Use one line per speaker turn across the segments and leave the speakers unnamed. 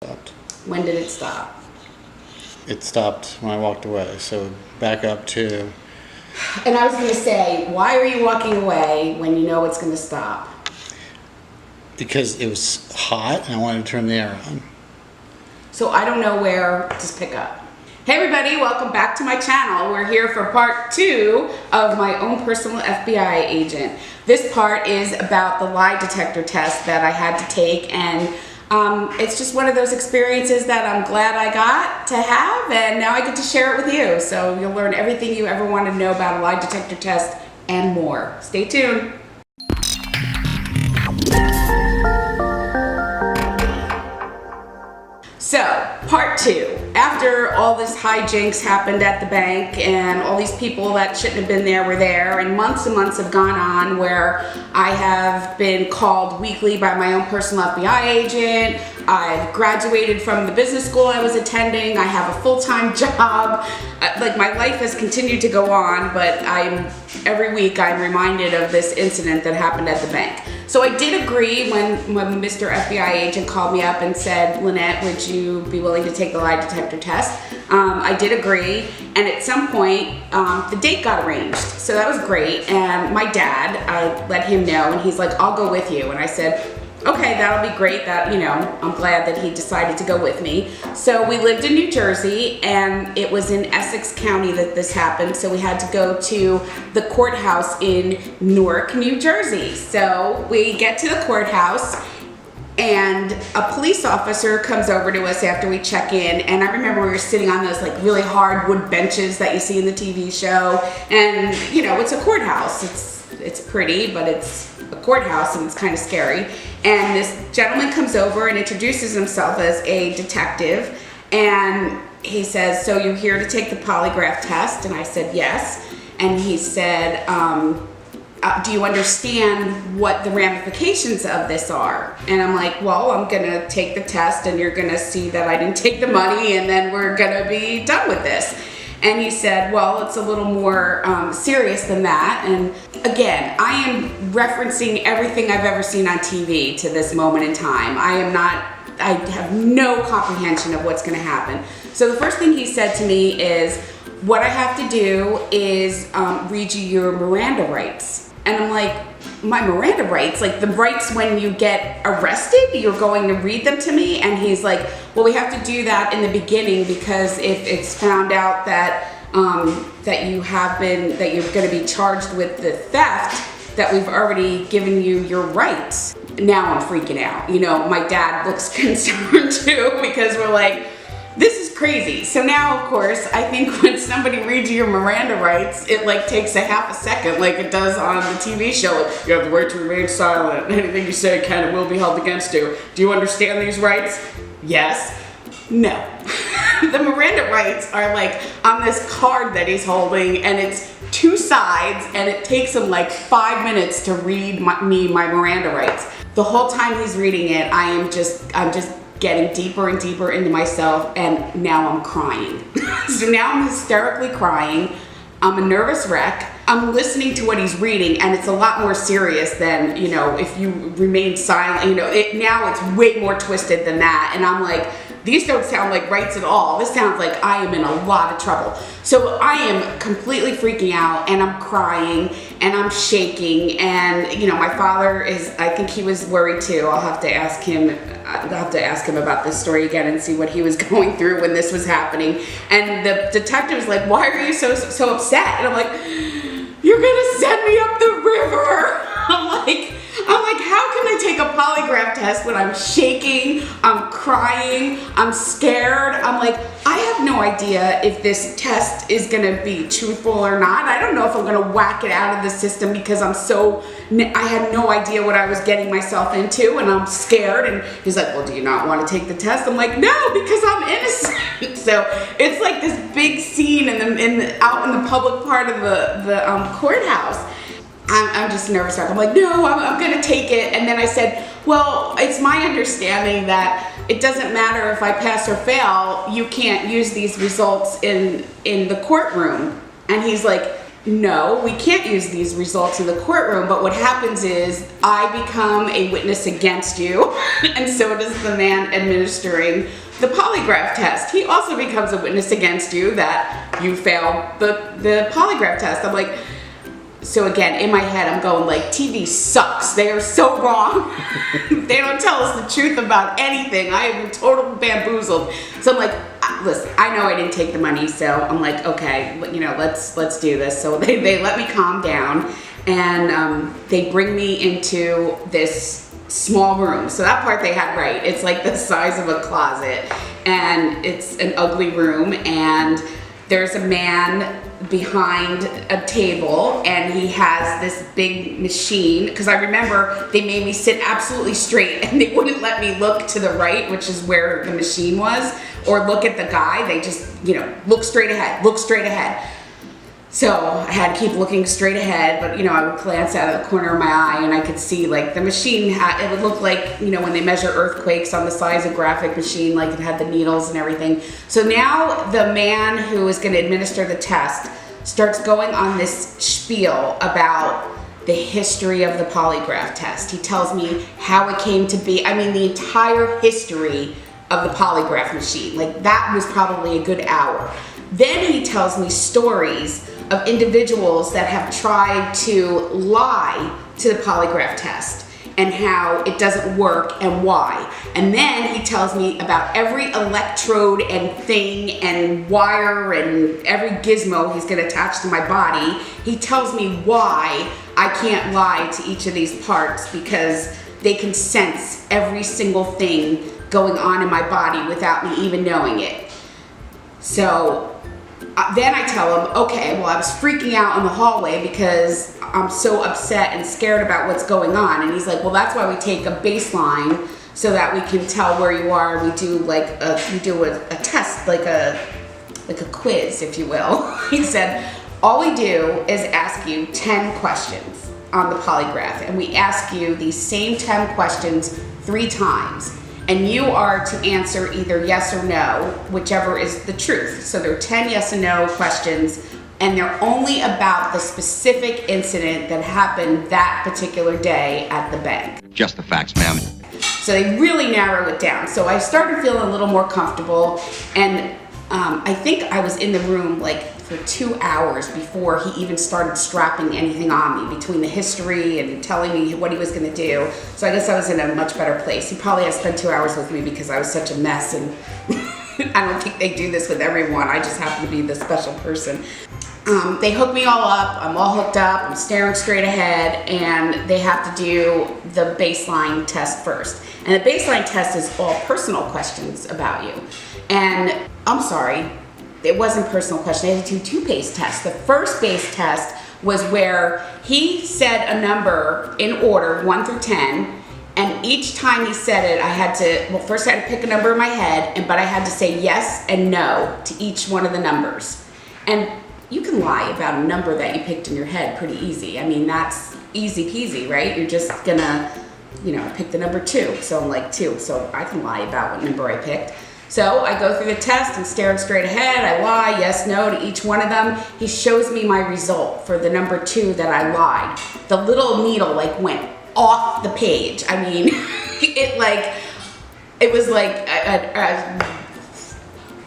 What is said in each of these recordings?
stopped.
When did it stop?
It stopped when I walked away. So back up to...
And I was going to say, why are you walking away when you know it's going to stop?
Because it was hot and I wanted to turn the air on.
So I don't know where to pick up. Hey everybody, welcome back to my channel. We're here for part 2 of my own personal FBI agent. This part is about the lie detector test that I had to take, and it's just one of those experiences that I'm glad I got to have, and now I get to share it with you. So you'll learn everything you ever want to know about a lie detector test and more. Stay tuned. So, part 2. After all this hijinks happened at the bank and all these people that shouldn't have been there were there, and months have gone on where I have been called weekly by my own personal FBI agent. I've graduated from the business school I was attending. I have a full-time job. Like, my life has continued to go on, but every week I'm reminded of this incident that happened at the bank. So I did agree when Mr. FBI agent called me up and said, Linnette, would you be willing to take the lie detector test? I did agree, and at some point, the date got arranged. So that was great, and my dad, I let him know, and he's like, I'll go with you. And I said, okay, that'll be great. That, you know, I'm glad that he decided to go with me. So we lived in New Jersey, and it was in Essex County that this happened. So we had to go to the courthouse in Newark, New Jersey. So we get to the courthouse, and a police officer comes over to us after we check in. And I remember we were sitting on those like really hard wood benches that you see in the TV show. And you know, it's a courthouse. It's pretty, but it's a courthouse and it's kind of scary. And this gentleman comes over and introduces himself as a detective, and he says, so you're here to take the polygraph test? And I said, yes. And he said, do you understand what the ramifications of this are? And I'm like, well, I'm gonna take the test and you're gonna see that I didn't take the money, and then we're gonna be done with this. And he said, well, it's a little more serious than that. And again, I am referencing everything I've ever seen on TV to this moment in time. I have no comprehension of what's gonna happen. So the first thing he said to me is, what I have to do is read you your Miranda rights. And I'm like, my Miranda rights? Like the rights when you get arrested, you're going to read them to me? And he's like, well, we have to do that in the beginning, because if it's found out that that you're going to be charged with the theft, that we've already given you your rights. Now I'm freaking out. You know, my dad looks concerned too, because we're like, this is crazy. So now, of course, I think when somebody reads you your Miranda rights, it like takes a half a second, like it does on the TV show. You have the right to remain silent. Anything you say can and will be held against you. Do you understand these rights? Yes. No. The Miranda rights are like on this card that he's holding, and it's 2 sides, and it takes him like 5 minutes to read my Miranda rights. The whole time he's reading it, I'm just getting deeper and deeper into myself, and now I'm crying. So now I'm hysterically crying. I'm a nervous wreck. I'm listening to what he's reading, and it's a lot more serious than, you know, if you remain silent. You know, now it's way more twisted than that, and I'm like, these don't sound like rights at all. This sounds like I am in a lot of trouble. So I am completely freaking out, and I'm crying, and I'm shaking, and you know, my father is, I think he was worried too. I'll have to ask him about this story again and see what he was going through when this was happening. And the detective's like, why are you so upset? And I'm like, you're gonna send me up the river. I'm like, how can I take a polygraph test when I'm shaking, I'm crying, I'm scared? I'm like, I have no idea if this test is gonna be truthful or not. I don't know if I'm gonna whack it out of the system, because I had no idea what I was getting myself into, and I'm scared. And he's like, well, do you not want to take the test? I'm like, no, because I'm innocent. So it's like this big scene out in the public part of the courthouse. I'm just nervous. I'm like, no, I'm gonna take it. And then I said, well, it's my understanding that it doesn't matter if I pass or fail, you can't use these results in the courtroom. And he's like, no, we can't use these results in the courtroom, but what happens is I become a witness against you, and so does the man administering the polygraph test. He also becomes a witness against you that you failed the polygraph test. I'm like, so again, in my head, I'm going like, TV sucks. They are so wrong. They don't tell us the truth about anything. I have been totally bamboozled. So I'm like, listen, I know I didn't take the money, so I'm like, okay, you know, let's do this. So they let me calm down, and they bring me into this small room. So that part they had right. It's like the size of a closet, and it's an ugly room, and there's a man behind a table, and he has this big machine, because I remember they made me sit absolutely straight, and they wouldn't let me look to the right, which is where the machine was, or look at the guy. They just, you know, look straight ahead, look straight ahead. So I had to keep looking straight ahead, but you know, I would glance out of the corner of my eye, and I could see like the machine it would look like, you know, when they measure earthquakes on the size of graphic machine, like it had the needles and everything. So now the man who is going to administer the test starts going on this spiel about the history of the polygraph test. He tells me how it came to be. I mean, the entire history of the polygraph machine. Like, that was probably a good hour. Then he tells me stories of individuals that have tried to lie to the polygraph test and how it doesn't work and why. And then he tells me about every electrode and thing and wire and every gizmo he's gonna attach to my body. He tells me why I can't lie to each of these parts, because they can sense every single thing going on in my body without me even knowing it. So then I tell him, okay, well, I was freaking out in the hallway because I'm so upset and scared about what's going on. And he's like, well, that's why we take a baseline so that we can tell where you are. We do like a test, like a quiz, if you will. He said, all we do is ask you 10 questions on the polygraph, and we ask you these same 10 questions 3 times. And you are to answer either yes or no, whichever is the truth. So there are 10 yes and no questions, and they're only about the specific incident that happened that particular day at the bank.
Just the facts, ma'am.
So they really narrow it down. So I started feeling a little more comfortable, and I think I was in the room like for 2 hours before he even started strapping anything on me, between the history and telling me what he was going to do. So I guess I was in a much better place. He probably had spent 2 hours with me because I was such a mess, and I don't think they do this with everyone. I just happen to be the special person. They hook me all up. I'm all hooked up. I'm staring straight ahead, and they have to do the baseline test first. And the baseline test is all personal questions about you. And I'm sorry, it wasn't personal questions. They had to do 2 base tests. The first base test was where he said a number in order, 1 through 10, and each time he said it, I had to, well, first I had to pick a number in my head, but I had to say yes and no to each one of the numbers. And you can lie about a number that you picked in your head pretty easy. I mean, that's easy peasy, right? You're just gonna, you know, pick the number 2. So I'm like 2, so I can lie about what number I picked. So I go through the test and staring straight ahead. I lie yes, no to each one of them. He shows me my result for the number 2 that I lied. The little needle like went off the page. I mean, it was like a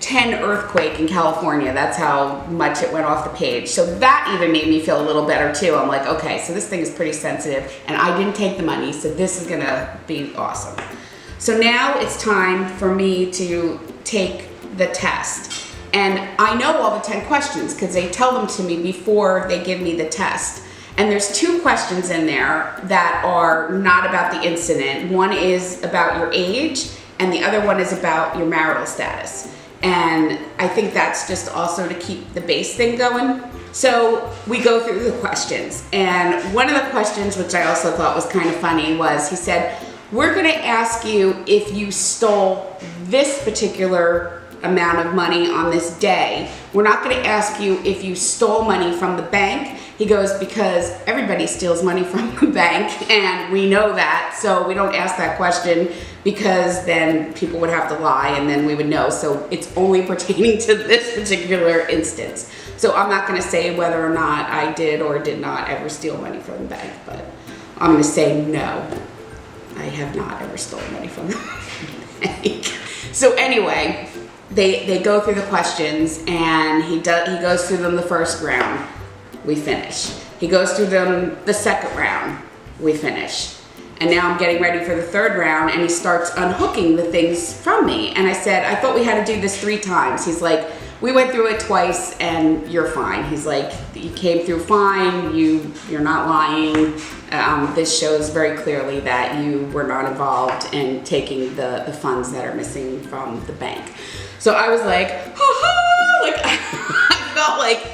10 earthquake in California. That's how much it went off the page. So that even made me feel a little better too. I'm like, okay, so this thing is pretty sensitive, and I didn't take the money, so this is gonna be awesome. So now it's time for me to take the test. And I know all the 10 questions because they tell them to me before they give me the test. And there's 2 questions in there that are not about the incident. One is about your age, and the other one is about your marital status. And I think that's just also to keep the base thing going. So we go through the questions. And one of the questions, which I also thought was kind of funny, was he said, we're gonna ask you if you stole this particular amount of money on this day. We're not going to ask you if you stole money from the bank. He goes, because everybody steals money from the bank, and we know that, so we don't ask that question, because then people would have to lie and then we would know. So it's only pertaining to this particular instance. So I'm not going to say whether or not I did or did not ever steal money from the bank, but I'm going to say no, I have not ever stolen money from the bank. So anyway, they go through the questions, and he goes through them the first round. We finish. He goes through them the second round. We finish. And now I'm getting ready for the third round, and he starts unhooking the things from me. And I said, I thought we had to do this 3 times. He's like, we went through it twice and you're fine. He's like, you came through fine, you're not lying. This shows very clearly that you were not involved in taking the funds that are missing from the bank. So I was like, ha-ha! Like, I felt like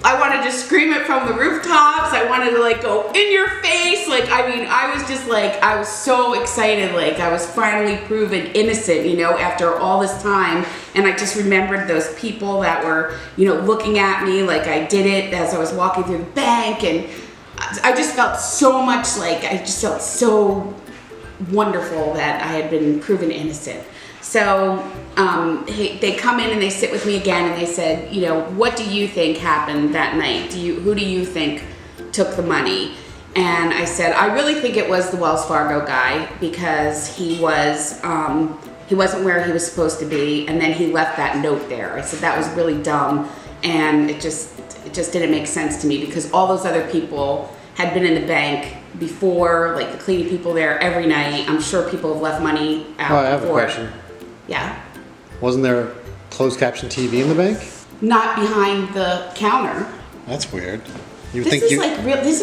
I wanted to scream it from the rooftops. I wanted to like go in your face. Like, I mean, I was just like, I was so excited. Like, I was finally proven innocent, you know, after all this time. And I just remembered those people that were, you know, looking at me like I did it as I was walking through the bank. And I just felt so much like, I just felt so wonderful that I had been proven innocent. So they come in and they sit with me again, and they said, you know, what do you think happened that night? Who do you think took the money? And I said, I really think it was the Wells Fargo guy, because he wasn't where he was supposed to be, and then he left that note there. I said that was really dumb, and it just didn't make sense to me, because all those other people had been in the bank before, like the cleaning people there every night. I'm sure people have left money out before.
I have a question.
Yeah.
Wasn't there closed caption TV in the bank?
Not behind the counter.
That's weird.
This is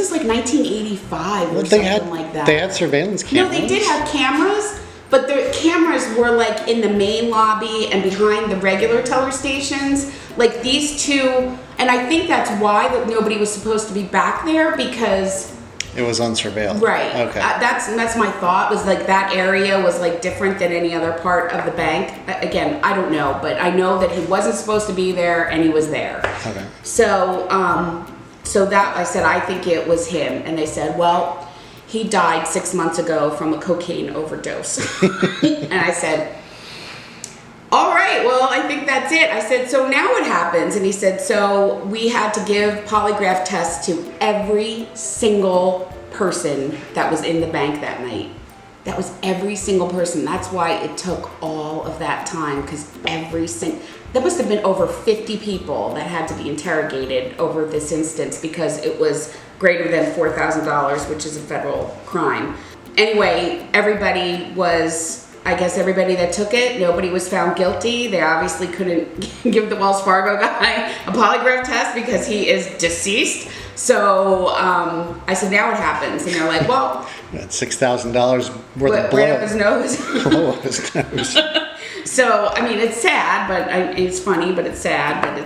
like 1985 or something like that.
They had surveillance cameras.
No, they did have cameras, but the cameras were like in the main lobby and behind the regular teller stations. Like these two, and I think that's why that nobody was supposed to be back there, because
it was unsurveilled.
Right.
Okay.
That's my thought, was like that area was like different than any other part of the bank. Again, I don't know, but I know that he wasn't supposed to be there and he was there.
Okay.
So, so that I said, I think it was him. And they said, well, he died 6 months ago from a cocaine overdose. And I said, all right, well, I think that's it. I said, so now what happens? And he said, so we had to give polygraph tests to every single person that was in the bank that night. That was every single person. That's why it took all of that time, because there must have been over 50 people that had to be interrogated over this instance, because it was greater than $4,000, which is a federal crime. Anyway, I guess everybody that took it, nobody was found guilty. They obviously couldn't give the Wells Fargo guy a polygraph test because he is deceased. So I said, now what happens? And they're like, well,
that's $6,000 worth of blow.
Right up his nose.
Blow up his nose.
So, I mean, it's sad, but it's funny, but it's sad, but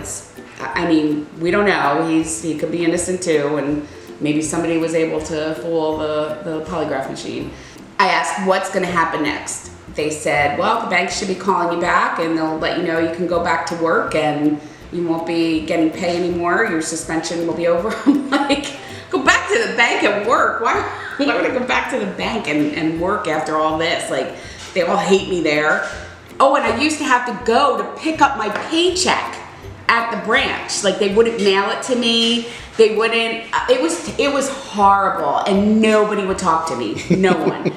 I mean, we don't know. He could be innocent too, and maybe somebody was able to fool the polygraph machine. I asked, what's going to happen next? They said, well, the bank should be calling you back, and they'll let you know you can go back to work, and you won't be getting pay anymore. Your suspension will be over. I'm like, go back to the bank and work. Why would I go back to the bank and work after all this? Like, they all hate me there. Oh, and I used to have to go to pick up my paycheck at the branch. Like, they wouldn't mail it to me. They wouldn't. It was horrible, and nobody would talk to me. No one.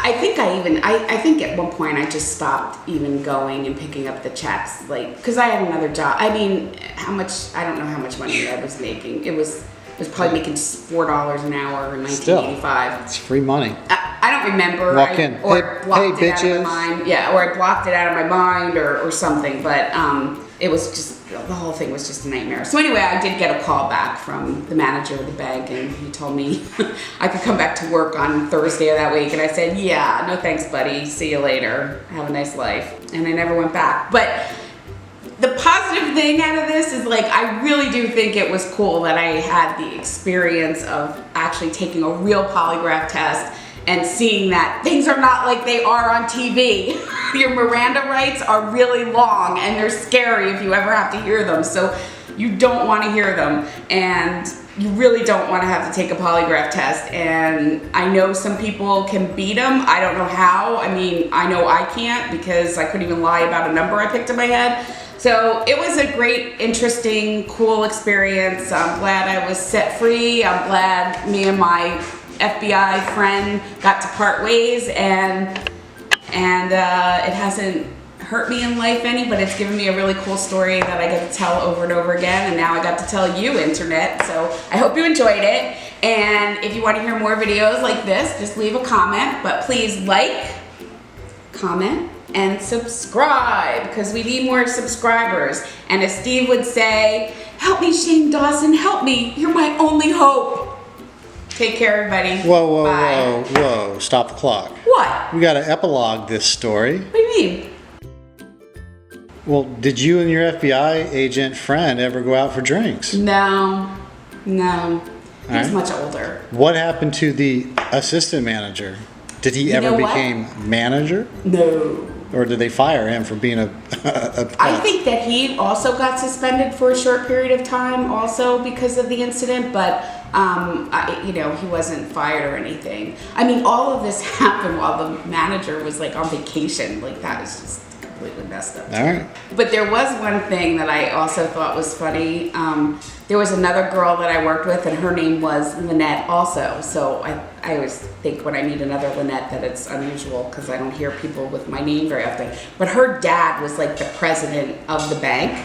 I think at one point I just stopped even going and picking up the checks, like, because I had another job. I mean, I don't know how much money I was making. It was probably making $4 an hour in 1985.
Still, it's free money.
I don't remember.
Walk in.
Or blocked it out
bitches.
of my mind. Yeah, or I blocked it out of my mind or something. But it was just, the whole thing was just a nightmare. So anyway, I did get a call back from the manager of the bank, and he told me I could come back to work on Thursday of that week. And I said, yeah, no thanks, buddy. See you later. Have a nice life. And I never went back. But the positive thing out of this is, like, I really do think it was cool that I had the experience of actually taking a real polygraph test and seeing that things are not like they are on TV. Your Miranda rights are really long and they're scary if you ever have to hear them. So you don't want to hear them, and you really don't want to have to take a polygraph test. And I know some people can beat them. I don't know how. I mean, I know I can't, because I couldn't even lie about a number I picked in my head. So it was a great, interesting, cool experience. I'm glad I was set free. I'm glad me and my FBI friend got to part ways, and it hasn't hurt me in life any, but it's given me a really cool story that I get to tell over and over again, and now I got to tell you, internet. So I hope you enjoyed it, and if you want to hear more videos like this, just leave a comment, but please like, comment, and subscribe, because we need more subscribers. And as Steve would say, help me, Shane Dawson, help me, you're my only hope. Take care, everybody.
Whoa,
Bye.
whoa, stop the clock.
What?
We got to epilogue this story.
What do you mean?
Well, did you and your FBI agent friend ever go out for drinks?
No. He was
Alright.
much older.
What happened to the assistant manager? Did he ever become manager?
No.
Or did they fire him for being a
I think that he also got suspended for a short period of time also because of the incident, but he wasn't fired or anything. I mean, all of this happened while the manager was like on vacation. Like, that is just completely messed up.
All right.
But there was one thing that I also thought was funny. There was another girl that I worked with, and her name was Linnette also. So I always think when I meet another Linnette that it's unusual, because I don't hear people with my name very often. But her dad was like the president of the bank,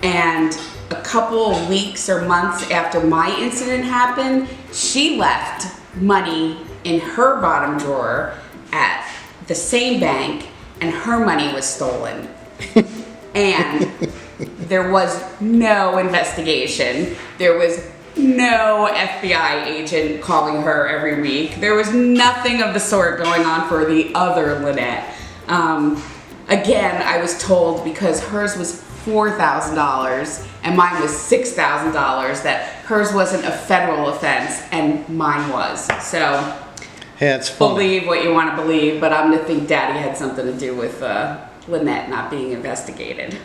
and a couple of weeks or months after my incident happened, she left money in her bottom drawer at the same bank, and her money was stolen. And there was no investigation. There was no FBI agent calling her every week. There was nothing of the sort going on for the other Linnette. Again, I was told, because hers was $4,000 and mine was $6,000, that hers wasn't a federal offense and mine was. So
Hey, that's funny.
believe what you want to believe, but I'm going to think Daddy had something to do with Linnette not being investigated.